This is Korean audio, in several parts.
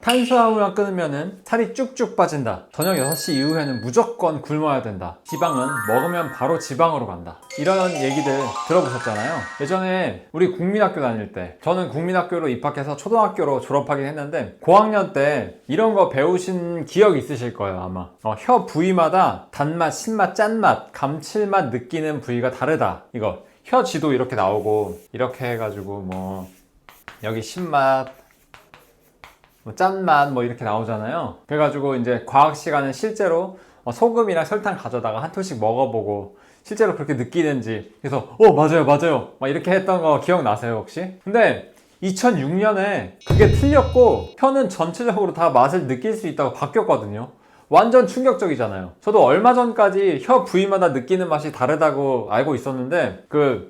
탄수화물만 끊으면은 살이 쭉쭉 빠진다. 저녁 6시 이후에는 무조건 굶어야 된다. 지방은 먹으면 바로 지방으로 간다. 이런 얘기들 들어보셨잖아요. 예전에 우리 국민학교 다닐 때, 저는 국민학교로 입학해서 초등학교로 졸업하긴 했는데 고학년 때 이런 거 배우신 기억 있으실 거예요 아마. 혀 부위마다 단맛, 신맛, 짠맛, 감칠맛 느끼는 부위가 다르다. 이거 혀 지도 이렇게 나오고 이렇게 해가지고 뭐 여기 신맛, 뭐 짠맛 뭐 이렇게 나오잖아요. 그래가지고 이제 과학 시간은 실제로 소금이랑 설탕 가져다가 한 톨씩 먹어보고 실제로 그렇게 느끼는지, 그래서 맞아요 맞아요 막 이렇게 했던 거 기억나세요 혹시? 근데 2006년에 그게 틀렸고 혀는 전체적으로 다 맛을 느낄 수 있다고 바뀌었거든요. 완전 충격적이잖아요. 저도 얼마 전까지 혀 부위마다 느끼는 맛이 다르다고 알고 있었는데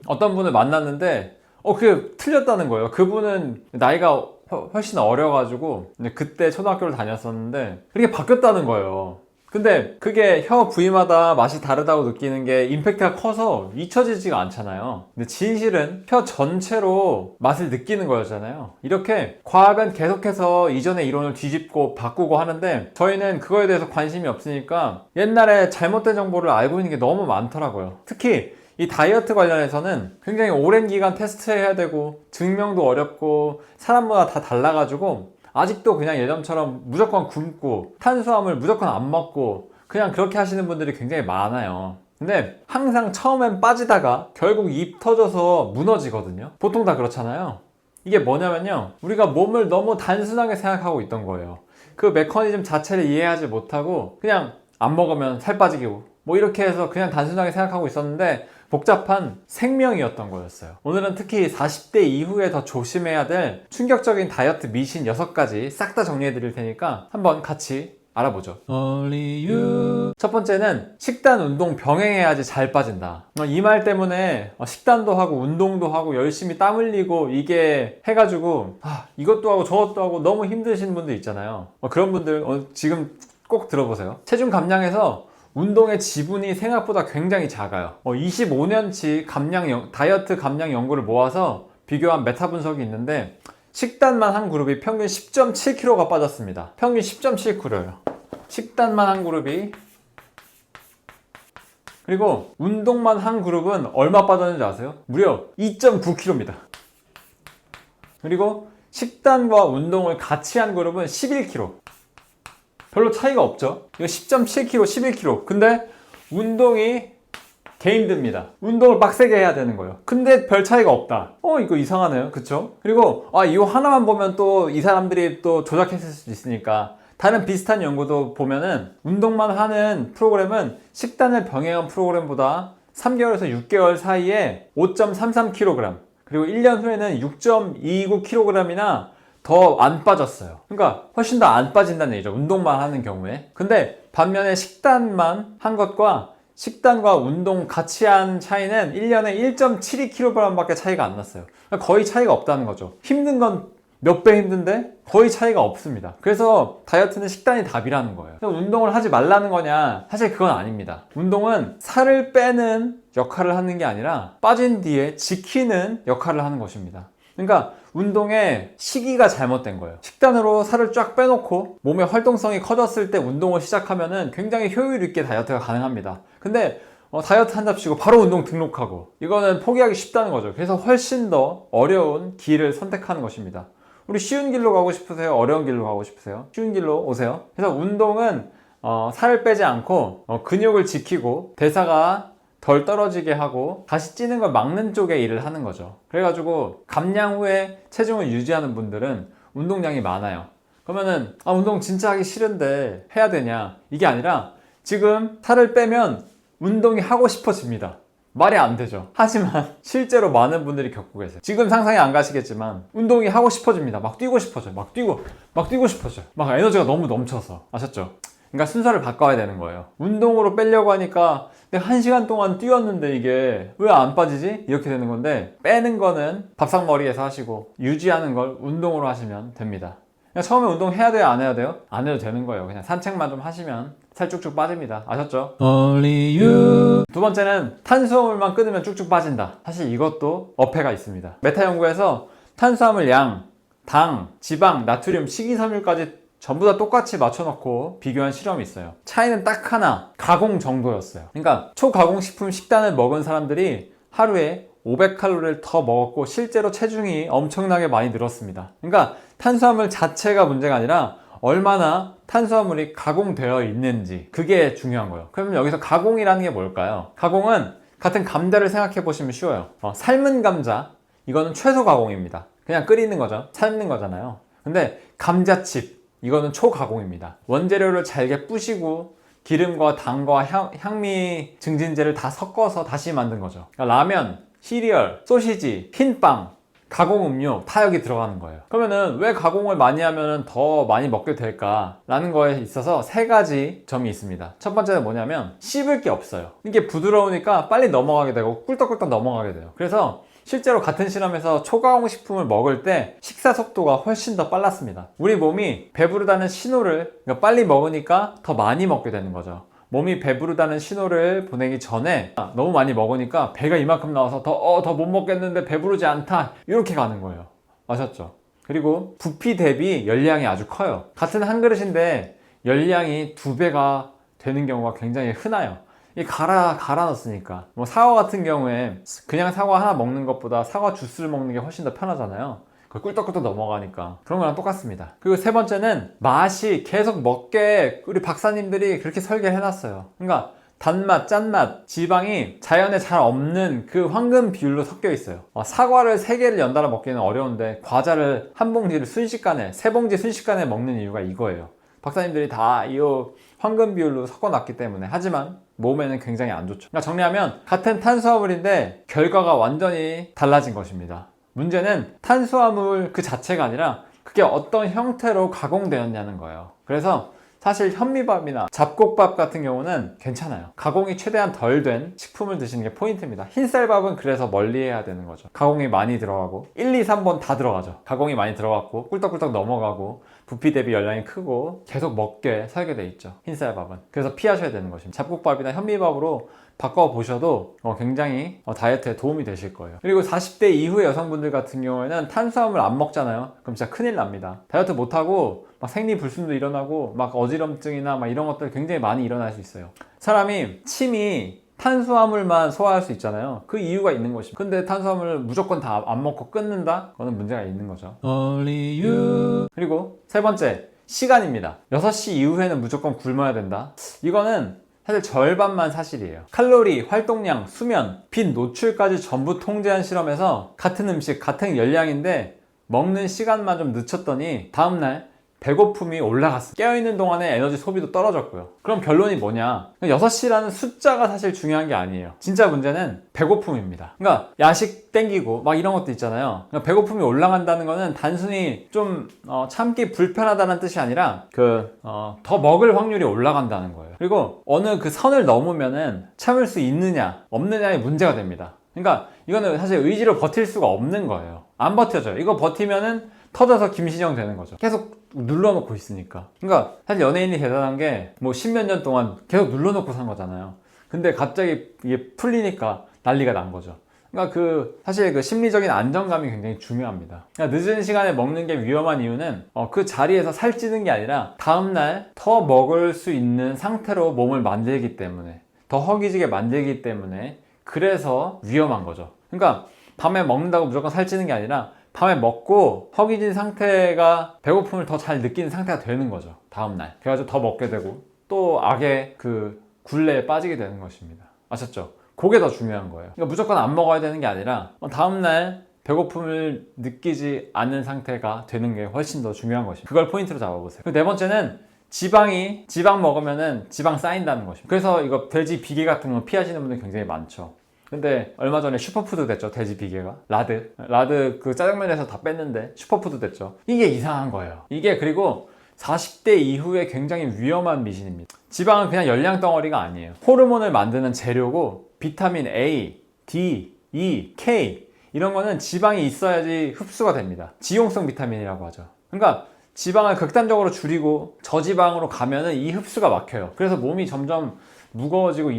어떤 분을 만났는데 그게 틀렸다는 거예요. 그분은 나이가 훨씬 어려가지고 그때 초등학교를 다녔었는데 그렇게 바뀌었다는 거예요. 근데 그게 혀 부위마다 맛이 다르다고 느끼는 게 임팩트가 커서 잊혀지지가 않잖아요. 근데 진실은 혀 전체로 맛을 느끼는 거였잖아요. 이렇게 과학은 계속해서 이전의 이론을 뒤집고 바꾸고 하는데 저희는 그거에 대해서 관심이 없으니까 옛날에 잘못된 정보를 알고 있는 게 너무 많더라고요. 특히 이 다이어트 관련해서는 굉장히 오랜 기간 테스트해야 되고 증명도 어렵고 사람마다 다 달라가지고 아직도 그냥 예전처럼 무조건 굶고 탄수화물 무조건 안 먹고 그냥 그렇게 하시는 분들이 굉장히 많아요. 근데 항상 처음엔 빠지다가 결국 입 터져서 무너지거든요. 보통 다 그렇잖아요. 이게 뭐냐면요, 우리가 몸을 너무 단순하게 생각하고 있던 거예요. 그 메커니즘 자체를 이해하지 못하고 그냥 안 먹으면 살 빠지고 뭐 이렇게 해서 그냥 단순하게 생각하고 있었는데 복잡한 생명이었던 거였어요. 오늘은 특히 40대 이후에 더 조심해야 될 충격적인 다이어트 미신 6가지 싹 다 정리해 드릴 테니까 한번 같이 알아보죠. 첫 번째는 식단, 운동 병행해야지 잘 빠진다. 이 말 때문에 식단도 하고 운동도 하고 열심히 땀 흘리고 이게 해가지고 이것도 하고 저것도 하고 너무 힘드신 분들 있잖아요. 그런 분들 지금 꼭 들어보세요. 체중 감량에서 운동의 지분이 생각보다 굉장히 작아요. 25년치 다이어트 감량 연구를 모아서 비교한 메타 분석이 있는데 식단만 한 그룹이 평균 10.7kg가 빠졌습니다. 평균 10.7kg예요. 식단만 한 그룹이. 그리고 운동만 한 그룹은 얼마 빠졌는지 아세요? 무려 2.9kg입니다. 그리고 식단과 운동을 같이 한 그룹은 11kg. 별로 차이가 없죠. 이거 10.7kg, 11kg. 근데 운동이 개 힘듭니다. 운동을 빡세게 해야 되는 거예요. 근데 별 차이가 없다. 이거 이상하네요. 그쵸? 그리고 이거 하나만 보면 또 이 사람들이 또 조작했을 수도 있으니까 다른 비슷한 연구도 보면은 운동만 하는 프로그램은 식단을 병행한 프로그램보다 3개월에서 6개월 사이에 5.33kg, 그리고 1년 후에는 6.29kg이나 더 안 빠졌어요. 그러니까 훨씬 더 안 빠진다는 얘기죠, 운동만 하는 경우에. 근데 반면에 식단만 한 것과 식단과 운동 같이 한 차이는 1년에 1.72kg 밖에 차이가 안 났어요. 그러니까 거의 차이가 없다는 거죠. 힘든 건 몇 배 힘든데 거의 차이가 없습니다. 그래서 다이어트는 식단이 답이라는 거예요. 운동을 하지 말라는 거냐? 사실 그건 아닙니다. 운동은 살을 빼는 역할을 하는 게 아니라 빠진 뒤에 지키는 역할을 하는 것입니다. 그러니까 운동의 시기가 잘못된 거예요. 식단으로 살을 쫙 빼놓고 몸의 활동성이 커졌을 때 운동을 시작하면은 굉장히 효율 있게 다이어트가 가능합니다. 근데 다이어트 한답시고 바로 운동 등록하고 이거는 포기하기 쉽다는 거죠. 그래서 훨씬 더 어려운 길을 선택하는 것입니다. 우리 쉬운 길로 가고 싶으세요? 어려운 길로 가고 싶으세요? 쉬운 길로 오세요. 그래서 운동은 살을 빼지 않고 근육을 지키고 대사가 덜 떨어지게 하고 다시 찌는 걸 막는 쪽의 일을 하는 거죠. 그래가지고 감량 후에 체중을 유지하는 분들은 운동량이 많아요. 그러면은 운동 진짜 하기 싫은데 해야 되냐? 이게 아니라 지금 살을 빼면 운동이 하고 싶어집니다. 말이 안 되죠. 하지만 실제로 많은 분들이 겪고 계세요. 지금 상상이 안 가시겠지만 운동이 하고 싶어집니다. 막 뛰고 싶어져요. 막 뛰고 싶어져요. 막 에너지가 너무 넘쳐서. 아셨죠? 그러니까 순서를 바꿔야 되는 거예요. 운동으로 빼려고 하니까 내가 1시간 동안 뛰었는데 이게 왜 안 빠지지? 이렇게 되는 건데, 빼는 거는 밥상머리에서 하시고 유지하는 걸 운동으로 하시면 됩니다. 그냥 처음에 운동 해야 돼요? 안 해야 돼요? 안 해도 되는 거예요. 그냥 산책만 좀 하시면 살 쭉쭉 빠집니다. 아셨죠? Only you. 두 번째는 탄수화물만 끊으면 쭉쭉 빠진다. 사실 이것도 어폐가 있습니다. 메타 연구에서 탄수화물 양, 당, 지방, 나트륨, 식이섬유까지 전부 다 똑같이 맞춰놓고 비교한 실험이 있어요. 차이는 딱 하나, 가공 정도였어요. 그러니까 초가공식품 식단을 먹은 사람들이 하루에 500칼로리를 더 먹었고 실제로 체중이 엄청나게 많이 늘었습니다. 그러니까 탄수화물 자체가 문제가 아니라 얼마나 탄수화물이 가공되어 있는지, 그게 중요한 거예요. 그러면 여기서 가공이라는 게 뭘까요? 가공은 같은 감자를 생각해 보시면 쉬워요. 삶은 감자, 이거는 최소 가공입니다. 그냥 끓이는 거죠. 삶는 거잖아요. 근데 감자칩, 이거는 초가공입니다. 원재료를 잘게 부시고 기름과 당과 향미 증진제를 다 섞어서 다시 만든 거죠. 그러니까 라면, 시리얼, 소시지, 흰빵, 가공 음료 다 여기 들어가는 거예요. 그러면은 왜 가공을 많이 하면 더 많이 먹게 될까? 라는 거에 있어서 세 가지 점이 있습니다. 첫 번째는 뭐냐면 씹을 게 없어요. 이게 부드러우니까 빨리 넘어가게 되고 꿀떡꿀떡 넘어가게 돼요. 그래서 실제로 같은 실험에서 초가공 식품을 먹을 때 식사 속도가 훨씬 더 빨랐습니다. 우리 몸이 배부르다는 신호를, 그러니까 빨리 먹으니까 더 많이 먹게 되는 거죠. 몸이 배부르다는 신호를 보내기 전에 너무 많이 먹으니까 배가 이만큼 나와서 더 못 먹겠는데 배부르지 않다, 이렇게 가는 거예요. 아셨죠? 그리고 부피 대비 열량이 아주 커요. 같은 한 그릇인데 열량이 2배가 되는 경우가 굉장히 흔해요. 이 갈아 넣었으니까. 뭐 사과 같은 경우에 그냥 사과 하나 먹는 것보다 사과 주스를 먹는 게 훨씬 더 편하잖아요. 꿀떡꿀떡 넘어가니까. 그런 거랑 똑같습니다. 그리고 세 번째는 맛이 계속 먹게 우리 박사님들이 그렇게 설계를 해놨어요. 그러니까 단맛, 짠맛, 지방이 자연에 잘 없는 그 황금 비율로 섞여 있어요. 사과를 3개를 연달아 먹기는 어려운데 과자를 한 봉지를 순식간에, 3봉지 순식간에 먹는 이유가 이거예요. 박사님들이 다 이 황금 비율로 섞어놨기 때문에. 하지만 몸에는 굉장히 안 좋죠. 그러니까 정리하면 같은 탄수화물인데 결과가 완전히 달라진 것입니다. 문제는 탄수화물 그 자체가 아니라 그게 어떤 형태로 가공되었냐는 거예요. 그래서 사실 현미밥이나 잡곡밥 같은 경우는 괜찮아요. 가공이 최대한 덜 된 식품을 드시는 게 포인트입니다. 흰쌀밥은 그래서 멀리해야 되는 거죠. 가공이 많이 들어가고 1, 2, 3번 다 들어가죠. 가공이 많이 들어갔고 꿀떡꿀떡 넘어가고 부피 대비 열량이 크고 계속 먹게 설계되어 있죠. 흰쌀밥은. 그래서 피하셔야 되는 것입니다. 잡곡밥이나 현미밥으로 바꿔보셔도 굉장히 다이어트에 도움이 되실 거예요. 그리고 40대 이후의 여성분들 같은 경우에는 탄수화물 안 먹잖아요. 그럼 진짜 큰일 납니다. 다이어트 못하고 막 생리불순도 일어나고 막 어지럼증이나 막 이런 것들 굉장히 많이 일어날 수 있어요. 사람이 침이 탄수화물만 소화할 수 있잖아요. 그 이유가 있는 것입니다. 근데 탄수화물을 무조건 다 안 먹고 끊는다? 그거는 문제가 있는 거죠. Only you. 그리고 세 번째, 시간입니다. 6시 이후에는 무조건 굶어야 된다. 이거는 사실 절반만 사실이에요. 칼로리, 활동량, 수면, 빛 노출까지 전부 통제한 실험에서 같은 음식, 같은 열량인데 먹는 시간만 좀 늦췄더니 다음날 배고픔이 올라갔어요. 깨어있는 동안에 에너지 소비도 떨어졌고요. 그럼 결론이 뭐냐? 6시라는 숫자가 사실 중요한 게 아니에요. 진짜 문제는 배고픔입니다. 그러니까 야식 땡기고 막 이런 것도 있잖아요. 그러니까 배고픔이 올라간다는 거는 단순히 좀 참기 불편하다는 뜻이 아니라 더 먹을 확률이 올라간다는 거예요. 그리고 어느 그 선을 넘으면은 참을 수 있느냐 없느냐의 문제가 됩니다. 그러니까 이거는 사실 의지로 버틸 수가 없는 거예요. 안 버텨져요. 이거 버티면은 터져서 김신영 되는 거죠. 계속 눌러놓고 있으니까. 그러니까 사실 연예인이 대단한 게 뭐 10몇 년 동안 계속 눌러놓고 산 거잖아요. 근데 갑자기 이게 풀리니까 난리가 난 거죠. 그러니까 사실 그 심리적인 안정감이 굉장히 중요합니다. 그러니까 늦은 시간에 먹는 게 위험한 이유는 그 자리에서 살찌는 게 아니라 다음날 더 먹을 수 있는 상태로 몸을 만들기 때문에, 더 허기지게 만들기 때문에, 그래서 위험한 거죠. 그러니까 밤에 먹는다고 무조건 살찌는 게 아니라 밤에 먹고 허기진 상태가 배고픔을 더 잘 느끼는 상태가 되는 거죠. 다음날. 그래가지고 더 먹게 되고 또 악의 그 굴레에 빠지게 되는 것입니다. 아셨죠? 그게 더 중요한 거예요. 그러니까 무조건 안 먹어야 되는 게 아니라 다음날 배고픔을 느끼지 않는 상태가 되는 게 훨씬 더 중요한 것입니다. 그걸 포인트로 잡아보세요. 그리고 네 번째는 지방 먹으면은 지방 쌓인다는 것입니다. 그래서 이거 돼지 비계 같은 거 피하시는 분들 굉장히 많죠. 근데 얼마 전에 슈퍼푸드 됐죠. 돼지 비계가. 라드 그 짜장면에서 다 뺐는데 슈퍼푸드 됐죠. 이게 이상한 거예요. 이게 그리고 40대 이후에 굉장히 위험한 미신입니다. 지방은 그냥 열량 덩어리가 아니에요. 호르몬을 만드는 재료고 비타민 A, D, E, K 이런 거는 지방이 있어야지 흡수가 됩니다. 지용성 비타민이라고 하죠. 그러니까 지방을 극단적으로 줄이고 저지방으로 가면은 이 흡수가 막혀요. 그래서 몸이 점점 무거워지고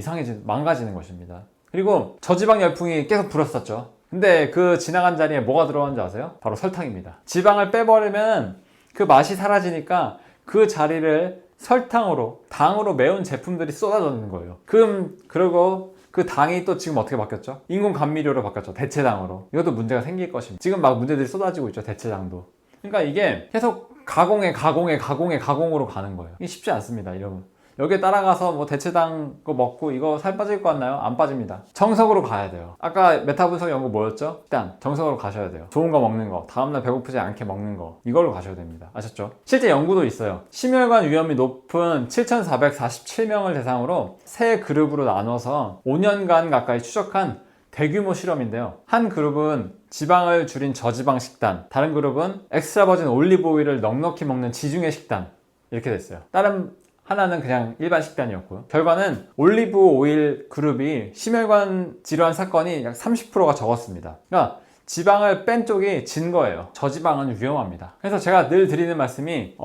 망가지는 것입니다. 그리고 저지방 열풍이 계속 불었었죠. 근데 그 지나간 자리에 뭐가 들어왔는지 아세요? 바로 설탕입니다. 지방을 빼버리면 그 맛이 사라지니까 그 자리를 설탕으로, 당으로 메운 제품들이 쏟아졌는 거예요. 그리고 그 당이 또 지금 어떻게 바뀌었죠? 인공 감미료로 바뀌었죠. 대체당으로. 이것도 문제가 생길 것입니다. 지금 막 문제들이 쏟아지고 있죠. 대체당도. 그러니까 이게 계속 가공으로 가는 거예요. 이게 쉽지 않습니다. 이러면 여기에 따라가서 뭐 대체당 거 먹고 이거 살 빠질 것 같나요? 안 빠집니다. 정석으로 가야 돼요. 아까 메타 분석 연구 뭐였죠? 일단 정석으로 가셔야 돼요. 좋은 거 먹는 거, 다음날 배고프지 않게 먹는 거, 이걸로 가셔야 됩니다. 아셨죠? 실제 연구도 있어요. 심혈관 위험이 높은 7,447명을 대상으로 세 그룹으로 나눠서 5년간 가까이 추적한 대규모 실험인데요. 한 그룹은 지방을 줄인 저지방 식단, 다른 그룹은 엑스트라 버진 올리브 오일을 넉넉히 먹는 지중해 식단, 이렇게 됐어요. 다른 하나는 그냥 일반 식단이었고요. 결과는 올리브 오일 그룹이 심혈관 질환 사건이 약 30%가 적었습니다. 그러니까 지방을 뺀 쪽이 진 거예요. 저지방은 위험합니다. 그래서 제가 늘 드리는 말씀이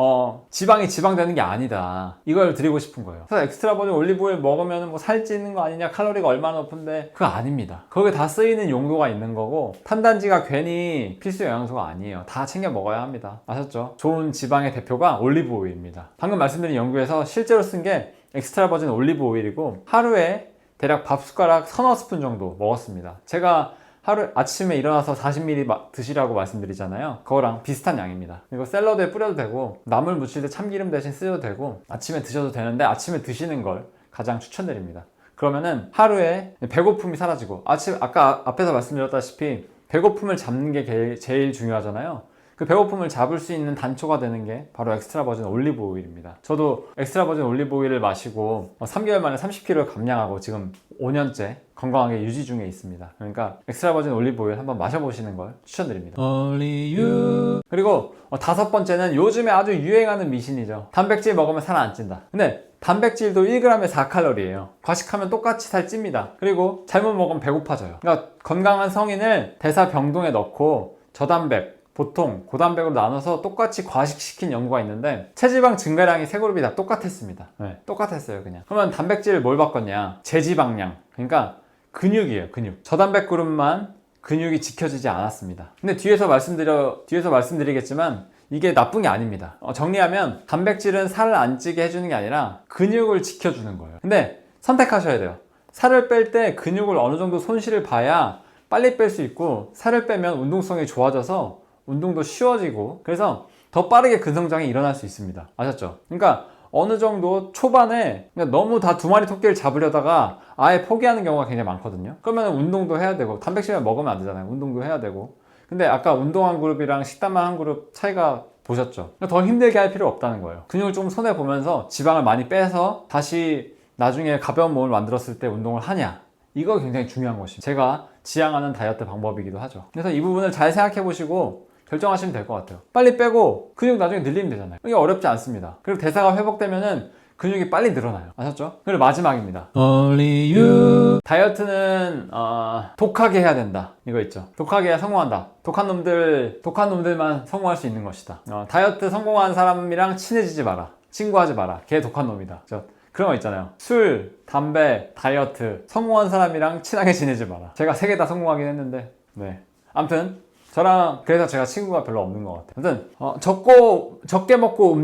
지방이 지방되는 게 아니다, 이걸 드리고 싶은 거예요. 그래서 엑스트라 버진 올리브 오일 먹으면 뭐 살찌는 거 아니냐, 칼로리가 얼마나 높은데, 그거 아닙니다. 거기에 다 쓰이는 용도가 있는 거고, 탄단지가 괜히 필수 영양소가 아니에요. 다 챙겨 먹어야 합니다. 아셨죠? 좋은 지방의 대표가 올리브 오일입니다. 방금 말씀드린 연구에서 실제로 쓴 게 엑스트라 버진 올리브 오일이고, 하루에 대략 밥 숟가락 서너 스푼 정도 먹었습니다. 제가 하루 아침에 일어나서 40ml 드시라고 말씀드리잖아요. 그거랑 비슷한 양입니다. 이거 샐러드에 뿌려도 되고, 나물 무칠 때 참기름 대신 쓰셔도 되고, 아침에 드셔도 되는데 아침에 드시는 걸 가장 추천드립니다. 그러면은 하루에 배고픔이 사라지고, 아까 앞에서 말씀드렸다시피 배고픔을 잡는 게 제일 중요하잖아요. 그 배고픔을 잡을 수 있는 단초가 되는 게 바로 엑스트라 버진 올리브 오일입니다. 저도 엑스트라 버진 올리브 오일을 마시고 3개월 만에 30kg 감량하고 지금 5년째 건강하게 유지 중에 있습니다. 그러니까 엑스트라 버진 올리브 오일 한번 마셔보시는 걸 추천드립니다. 그리고 5번째는 요즘에 아주 유행하는 미신이죠. 단백질 먹으면 살 안 찐다. 근데 단백질도 1g에 4칼로리예요. 과식하면 똑같이 살 찝니다. 그리고 잘못 먹으면 배고파져요. 그러니까 건강한 성인을 대사병동에 넣고 저단백, 보통 고단백으로 나눠서 똑같이 과식시킨 연구가 있는데, 체지방 증가량이 세 그룹이 다 똑같았습니다. 네, 똑같았어요. 그냥. 그러면 단백질을 뭘 바꿨냐? 제지방량. 그러니까 근육이에요. 근육. 저단백 그룹만 근육이 지켜지지 않았습니다. 근데 뒤에서 말씀드리겠지만 이게 나쁜 게 아닙니다. 정리하면 단백질은 살을 안 찌게 해주는 게 아니라 근육을 지켜주는 거예요. 근데 선택하셔야 돼요. 살을 뺄 때 근육을 어느 정도 손실을 봐야 빨리 뺄 수 있고, 살을 빼면 운동성이 좋아져서 운동도 쉬워지고, 그래서 더 빠르게 근성장이 일어날 수 있습니다. 아셨죠? 그러니까 어느 정도 초반에 너무 다 두 마리 토끼를 잡으려다가 아예 포기하는 경우가 굉장히 많거든요. 그러면 운동도 해야 되고, 단백질만 먹으면 안 되잖아요. 운동도 해야 되고. 근데 아까 운동한 그룹이랑 식단만 한 그룹 차이가 보셨죠? 더 힘들게 할 필요 없다는 거예요. 근육을 좀 손해보면서 지방을 많이 빼서 다시 나중에 가벼운 몸을 만들었을 때 운동을 하냐, 이거 굉장히 중요한 것입니다. 제가 지향하는 다이어트 방법이기도 하죠. 그래서 이 부분을 잘 생각해 보시고 결정하시면 될 것 같아요. 빨리 빼고 근육 나중에 늘리면 되잖아요. 이게 어렵지 않습니다. 그리고 대사가 회복되면은 근육이 빨리 늘어나요. 아셨죠? 그리고 마지막입니다. 다이어트는 독하게 해야 된다, 이거 있죠. 독하게 해야 성공한다. 독한 놈들만 성공할 수 있는 것이다. 다이어트 성공한 사람이랑 친해지지 마라, 친구하지 마라, 걔 독한 놈이다. 그런 거 있잖아요. 술, 담배, 다이어트 성공한 사람이랑 친하게 지내지 마라. 제가 3개 다 성공하긴 했는데, 네. 아무튼 그래서 제가 친구가 별로 없는 것 같아요. 아무튼 적게 먹고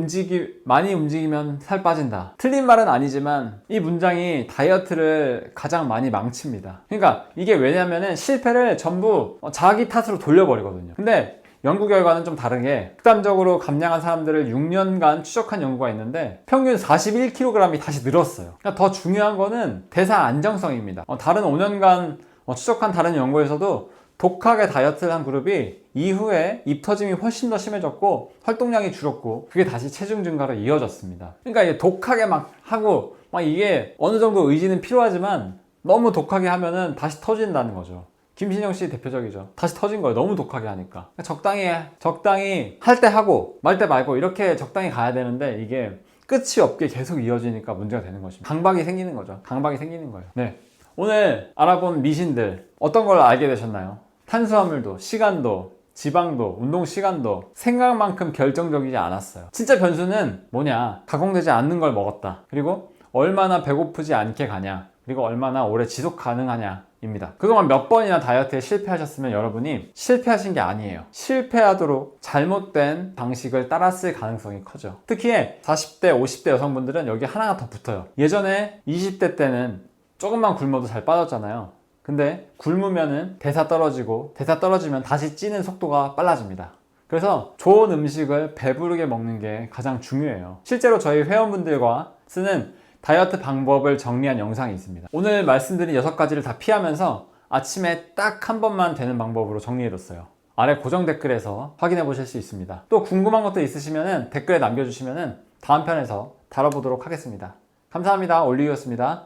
많이 움직이면 살 빠진다, 틀린 말은 아니지만 이 문장이 다이어트를 가장 많이 망칩니다. 그러니까 이게 왜냐면은 실패를 전부 자기 탓으로 돌려버리거든요. 근데 연구 결과는 좀 다르게, 극단적으로 감량한 사람들을 6년간 추적한 연구가 있는데 평균 41kg이 다시 늘었어요. 그러니까 더 중요한 거는 대사 안정성입니다. 다른 5년간 추적한 다른 연구에서도 독하게 다이어트를 한 그룹이 이후에 입 터짐이 훨씬 더 심해졌고 활동량이 줄었고, 그게 다시 체중 증가로 이어졌습니다. 그러니까 이게 독하게 막 하고 이게 어느 정도 의지는 필요하지만 너무 독하게 하면은 다시 터진다는 거죠. 김신영 씨 대표적이죠. 다시 터진 거예요. 너무 독하게 하니까. 적당히 할 때 하고 말 때 말고 이렇게 적당히 가야 되는데, 이게 끝이 없게 계속 이어지니까 문제가 되는 것입니다. 강박이 생기는 거죠. 강박이 생기는 거예요. 네. 오늘 알아본 미신들 어떤 걸 알게 되셨나요? 탄수화물도, 시간도, 지방도, 운동 시간도 생각만큼 결정적이지 않았어요. 진짜 변수는 뭐냐? 가공되지 않는 걸 먹었다. 그리고 얼마나 배고프지 않게 가냐. 그리고 얼마나 오래 지속 가능하냐. 입니다. 그동안 몇 번이나 다이어트에 실패하셨으면 여러분이 실패하신 게 아니에요. 실패하도록 잘못된 방식을 따랐을 가능성이 커져. 특히 40대, 50대 여성분들은 여기 하나가 더 붙어요. 예전에 20대 때는 조금만 굶어도 잘 빠졌잖아요. 근데 굶으면은 대사 떨어지고 대사 떨어지면 다시 찌는 속도가 빨라집니다. 그래서 좋은 음식을 배부르게 먹는 게 가장 중요해요. 실제로 저희 회원분들과 쓰는 다이어트 방법을 정리한 영상이 있습니다. 오늘 말씀드린 6가지를 다 피하면서 아침에 딱 한 번만 되는 방법으로 정리해뒀어요. 아래 고정 댓글에서 확인해 보실 수 있습니다. 또 궁금한 것도 있으시면 댓글에 남겨주시면 다음 편에서 다뤄보도록 하겠습니다. 감사합니다. 올리브였습니다.